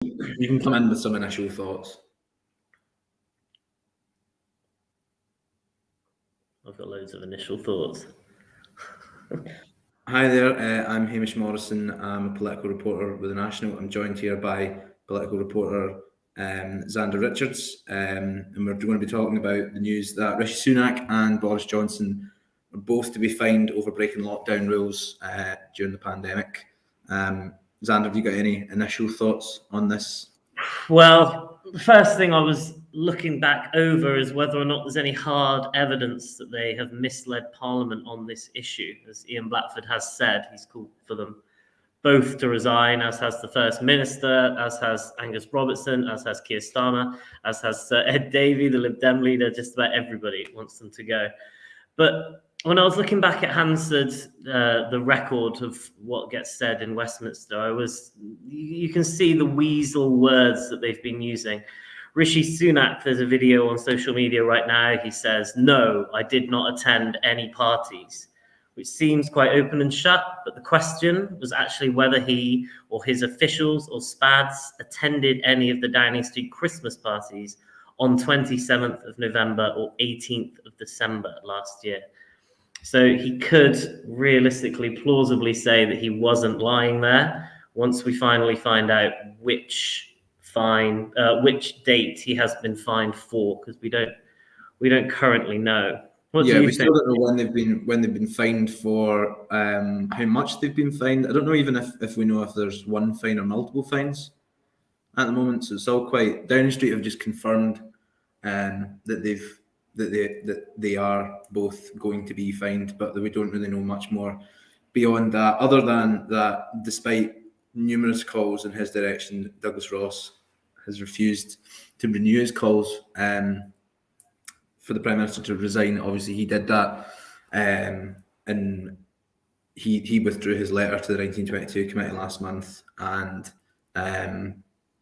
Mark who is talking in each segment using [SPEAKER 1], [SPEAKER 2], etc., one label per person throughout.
[SPEAKER 1] You can come in with some initial thoughts.
[SPEAKER 2] I've got loads of initial thoughts.
[SPEAKER 1] Hi there, I'm Hamish Morrison. I'm a political reporter with The National. I'm joined here by political reporter Xander Richards, and we're going to be talking about the news that Rishi Sunak and Boris Johnson are both to be fined over breaking lockdown rules during the pandemic. Xander, have you got any initial thoughts on this?
[SPEAKER 2] Well, the first thing I was looking back over is whether or not there's any hard evidence that they have misled Parliament on this issue. As Ian Blackford has said, he's called for them both to resign, as has the First Minister, as has Angus Robertson, as has Keir Starmer, as has Sir Ed Davey, the Lib Dem leader. Just about everybody wants them to go. But when I was looking back at Hansard, the record of what gets said in Westminster, you can see the weasel words that they've been using. Rishi Sunak, there's a video on social media right now. He says, "No, I did not attend any parties," which seems quite open and shut. But the question was actually whether he or his officials or SPADs attended any of the Downing Street Christmas parties on 27th of November or 18th of December last year. So he could realistically, plausibly say that he wasn't lying there once we finally find out which date he has been fined for, because we don't currently know.
[SPEAKER 1] What do you think? Still don't know when they've been fined for, how much they've been fined. I don't know even if we know if there's one fine or multiple fines at the moment. So it's all quite. Downing Street have just confirmed that they are both going to be fined, but we don't really know much more beyond that, other than that despite numerous calls in his direction, Douglas Ross has refused to renew his calls for the Prime Minister to resign. Obviously he did that, and he withdrew his letter to the 1922 committee last month, and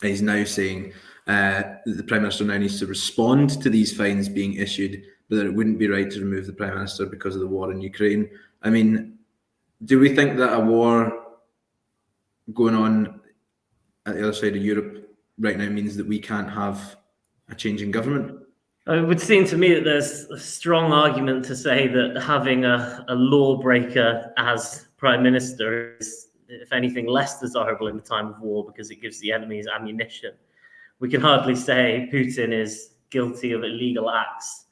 [SPEAKER 1] he's now saying that the Prime Minister now needs to respond to these fines being issued, but that it wouldn't be right to remove the Prime Minister because of the war in Ukraine. I mean, do we think that a war going on at the other side of Europe right now means that we can't have a change in government?
[SPEAKER 2] It would seem to me that there's a strong argument to say that having a lawbreaker as Prime Minister is, if anything, less desirable in the time of war because it gives the enemies ammunition. We can hardly say Putin is guilty of illegal acts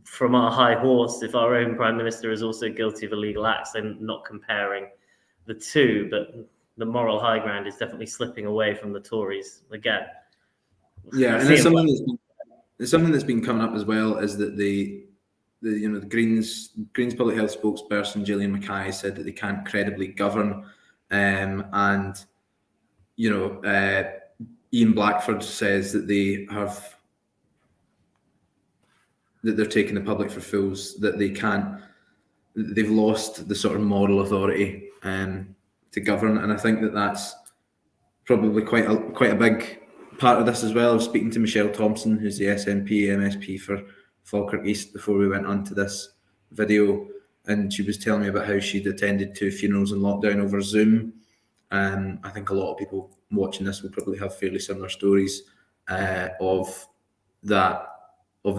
[SPEAKER 2] from our high horse if our own Prime Minister is also guilty of illegal acts. I'm not comparing the two, but the moral high ground is definitely slipping away from the Tories again.
[SPEAKER 1] Yeah, and it's something that's been coming up as well is that the Greens public health spokesperson Gillian Mackay said that they can't credibly govern, and Ian Blackford says that they're taking the public for fools, that they've lost the sort of moral authority to govern, and I think that that's probably quite a big part of this as well. I was speaking to Michelle Thompson, who's the SNP MSP for Falkirk East, before we went on to this video, and she was telling me about how she'd attended 2 funerals in lockdown over Zoom. I think a lot of people watching this will probably have fairly similar stories of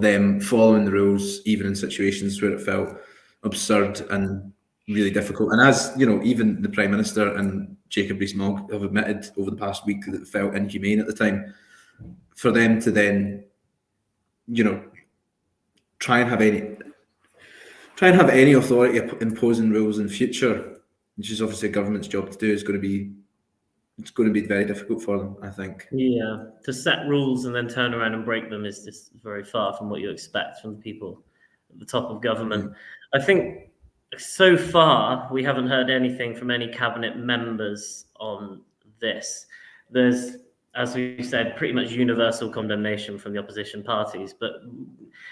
[SPEAKER 1] them following the rules, even in situations where it felt absurd and really difficult. And as you know, even the Prime Minister and Jacob Rees-Mogg have admitted over the past week that it felt inhumane at the time. For them to then, try and have any authority imposing rules in future, which is obviously a government's job to do, it's going to be very difficult for them, I think.
[SPEAKER 2] Yeah, to set rules and then turn around and break them is just very far from what you expect from the people at the top of government. I think so far we haven't heard anything from any cabinet members on this. There's, as we said, pretty much universal condemnation from the opposition parties, but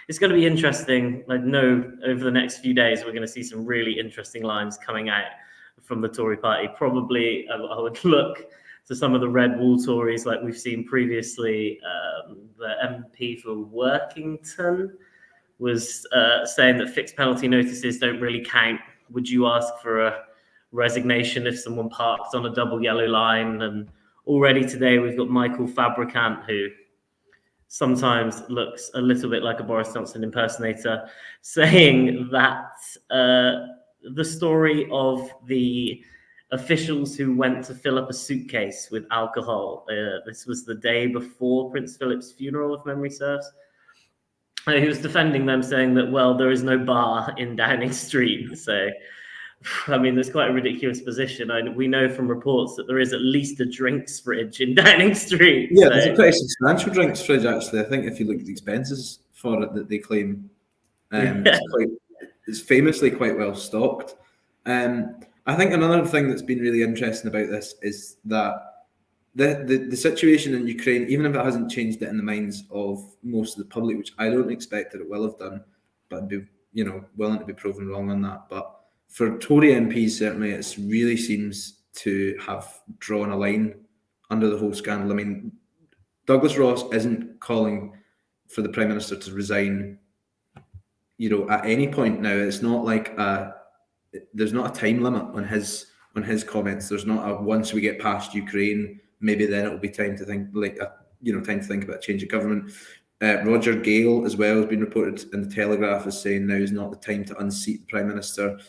[SPEAKER 2] it's going to be interesting. I know over the next few days we're going to see some really interesting lines coming out from the Tory party. Probably I would look to some of the red wall Tories like we've seen previously. The MP for Workington was saying that fixed penalty notices don't really count. Would you ask for a resignation if someone parked on a double yellow line and already today we've got Michael Fabricant, who sometimes looks a little bit like a Boris Johnson impersonator, saying that the story of the officials who went to fill up a suitcase with alcohol, this was the day before Prince Philip's funeral, if memory serves. He was defending them, saying that, well, there is no bar in Downing Street. So, I mean, there's quite a ridiculous position. We know from reports that there is at least a drinks fridge in Downing Street.
[SPEAKER 1] Yeah, there's a pretty substantial drinks fridge, actually. I think if you look at the expenses for it that they claim, it's famously quite well stocked. I think another thing that's been really interesting about this is that the situation in Ukraine, even if it hasn't changed it in the minds of most of the public, which I don't expect that it will have done, but I'd be, willing to be proven wrong on that. But for Tory MPs, certainly, it really seems to have drawn a line under the whole scandal. I mean, Douglas Ross isn't calling for the Prime Minister to resign, at any point now. It's not like there's not a time limit on his comments. There's not a once we get past Ukraine, maybe then it'll be time to think time to think about a change of government. Roger Gale as well has been reported in the Telegraph as saying now is not the time to unseat the Prime Minister.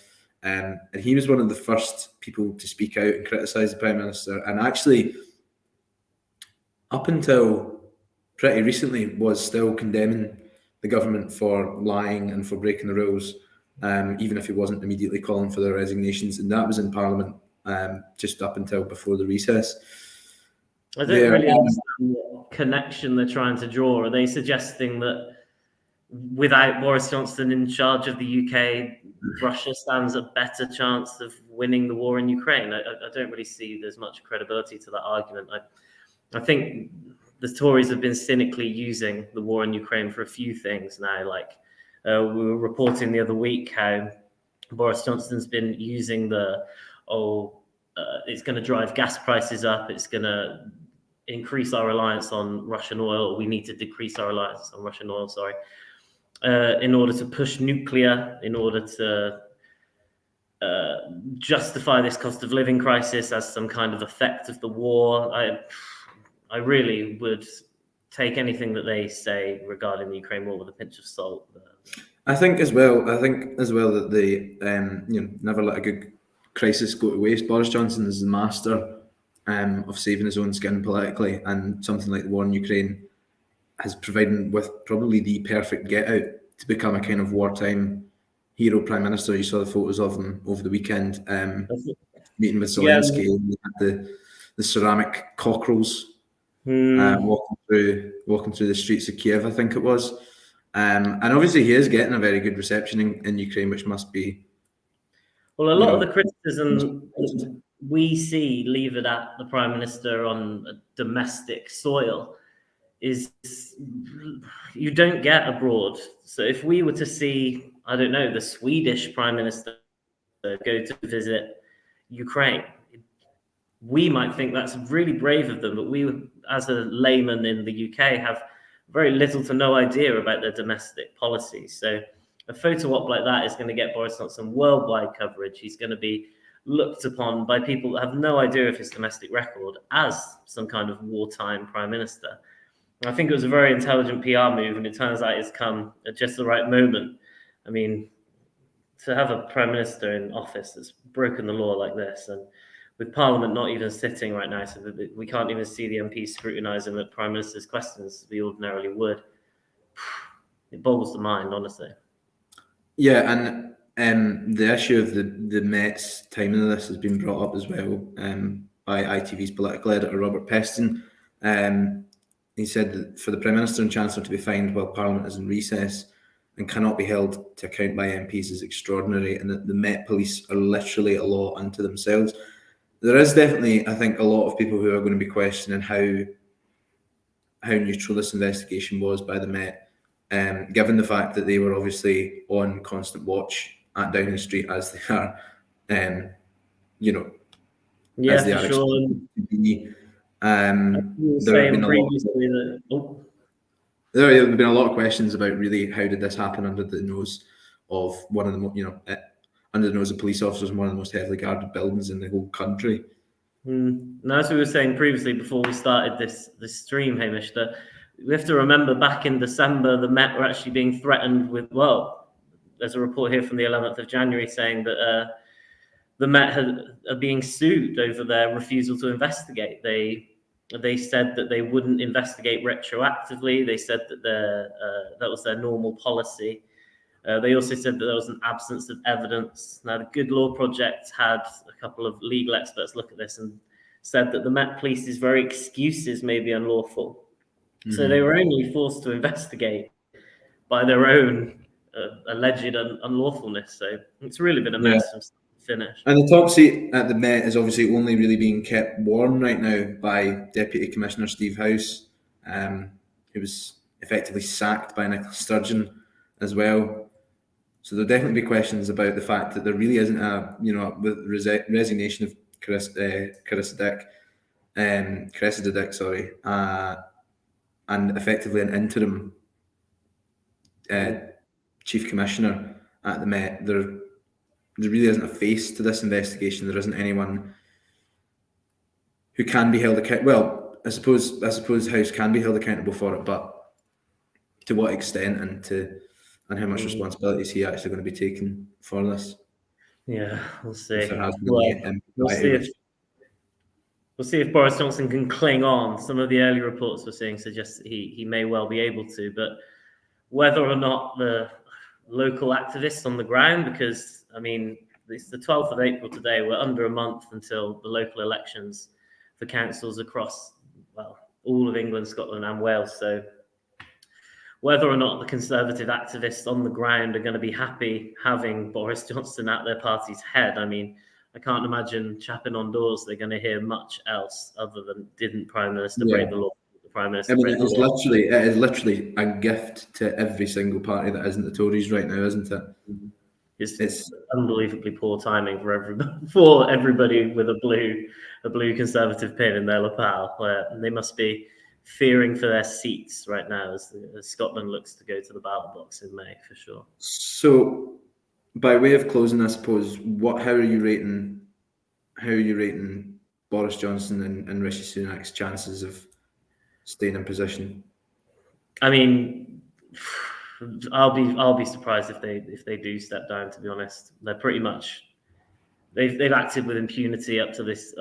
[SPEAKER 1] And he was one of the first people to speak out and criticise the Prime Minister, and actually up until pretty recently was still condemning the government for lying and for breaking the rules, even if he wasn't immediately calling for their resignations. And that was in Parliament just up until before the recess.
[SPEAKER 2] I don't really understand what connection they're trying to draw. Are they suggesting that without Boris Johnson in charge of the UK, Russia stands a better chance of winning the war in Ukraine? I don't really see there's much credibility to that argument. I think the Tories have been cynically using the war in Ukraine for a few things now. Like we were reporting the other week how Boris Johnson's been using it's going to drive gas prices up. It's going to increase our reliance on Russian oil. We need to decrease our reliance on Russian oil, in order to push nuclear, in order to justify this cost of living crisis as some kind of effect of the war. I really would take anything that they say regarding the Ukraine war with a pinch of salt.
[SPEAKER 1] I think as well that they never let a good crisis go to waste. Boris Johnson is the master of saving his own skin politically, and something like the war in Ukraine has provided with probably the perfect get out to become a kind of wartime hero Prime Minister. You saw the photos of him over the weekend, meeting with Zelensky, and the ceramic cockerels walking through the streets of Kiev, I think it was. And obviously he is getting a very good reception in Ukraine, which must be...
[SPEAKER 2] Well, a lot of the criticism we see levered at the Prime Minister on domestic soil is you don't get abroad. So if we were to see, I don't know, the Swedish Prime Minister go to visit Ukraine, we might think that's really brave of them, but we, as a layman in the UK, have very little to no idea about their domestic policies. So a photo op like that is going to get Boris Johnson worldwide coverage. He's going to be looked upon by people that have no idea of his domestic record as some kind of wartime prime minister. And I think it was a very intelligent PR move, and it turns out it's come at just the right moment. I mean, to have a prime minister in office that's broken the law like this, and with Parliament not even sitting right now, so that we can't even see the MPs scrutinising the Prime Minister's questions as we ordinarily would. It boggles the mind, honestly. Yeah,
[SPEAKER 1] and the issue of the Met's timing of this has been brought up as well by ITV's political editor, Robert Peston. He said that for the Prime Minister and Chancellor to be fined while Parliament is in recess and cannot be held to account by MPs is extraordinary, and that the Met Police are literally a law unto themselves. There is definitely, I think, a lot of people who are going to be questioning how neutral this investigation was by the Met, given the fact that they were obviously on constant watch at Downing Street as they are, as they are expected to be. There have been a lot of questions about really how did this happen under the nose of under the nose of police officers in one of the most heavily guarded buildings in the whole country.
[SPEAKER 2] Now, as we were saying previously before we started this stream, Hamish, that we have to remember back in December, the Met were actually being threatened with, well, there's a report here from the 11th of January saying that the Met are being sued over their refusal to investigate. They said that they wouldn't investigate retroactively. They said that that was their normal policy. They also said that there was an absence of evidence. Now, the Good Law Project had a couple of legal experts look at this and said that the Met Police's very excuses may be unlawful. So they were only forced to investigate by their own alleged unlawfulness. So it's really been a mess from start to finish.
[SPEAKER 1] And the top seat at the Met is obviously only really being kept warm right now by Deputy Commissioner Steve House, who was effectively sacked by Nicola Sturgeon as well. So there'll definitely be questions about the fact that there really isn't with resignation of Cressida Dick, and effectively an interim chief commissioner at the Met. There really isn't a face to this investigation. There isn't anyone who can be held accountable. Well, I suppose House can be held accountable for it, but to what extent and how much responsibility is he actually going to be taking for this?
[SPEAKER 2] Yeah, we'll see. We'll see if Boris Johnson can cling on. Some of the early reports we're seeing suggest that he may well be able to, but whether or not the local activists on the ground, because, I mean, it's the 12th of April today. We're under a month until the local elections for councils across, well, all of England, Scotland and Wales. So whether or not the Conservative activists on the ground are going to be happy having Boris Johnson at their party's head, I mean, I can't imagine chapping on doors they're going to hear much else other than didn't Prime Minister break the law? The Prime Minister
[SPEAKER 1] it is literally a gift to every single party that isn't the Tories right now, isn't it?
[SPEAKER 2] It's unbelievably poor timing for everybody with a blue Conservative pin in their lapel, where they must be fearing for their seats right now as Scotland looks to go to the ballot box in May for sure.
[SPEAKER 1] So, by way of closing, I suppose, how are you rating Boris Johnson and Rishi Sunak's chances of staying in position?
[SPEAKER 2] I mean, I'll be surprised if they do step down. To be honest, they're pretty much they've acted with impunity up to this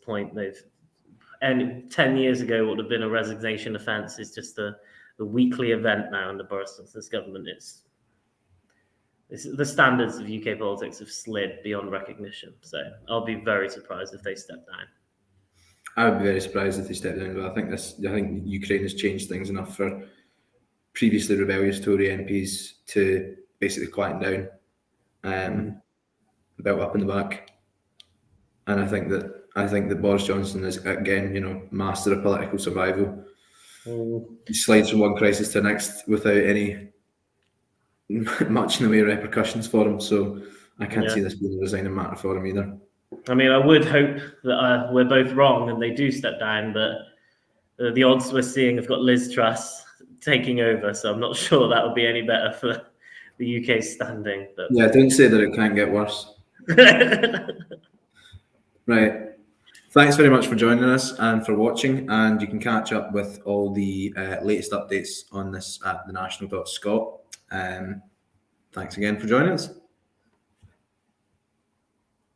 [SPEAKER 2] point. And 10 years ago, what would have been a resignation offence is just a weekly event now under Boris Johnson's government. It's the standards of UK politics have slid beyond recognition. So I'll be very surprised if they step down.
[SPEAKER 1] I would be very surprised if they step down, but I think Ukraine has changed things enough for previously rebellious Tory MPs to basically quieten down, belt up in the back. And I think that Boris Johnson is, again, master of political survival. He slides from one crisis to the next without any much in the way of repercussions for him. So I can't see this being a resigning matter for him either.
[SPEAKER 2] I mean, I would hope that we're both wrong and they do step down, but the odds we're seeing have got Liz Truss taking over, so I'm not sure that would be any better for the UK standing. But
[SPEAKER 1] yeah, don't say that it can't get worse. Right. Thanks very much for joining us and for watching, and you can catch up with all the latest updates on this at thenational.scot. Thanks again for joining us.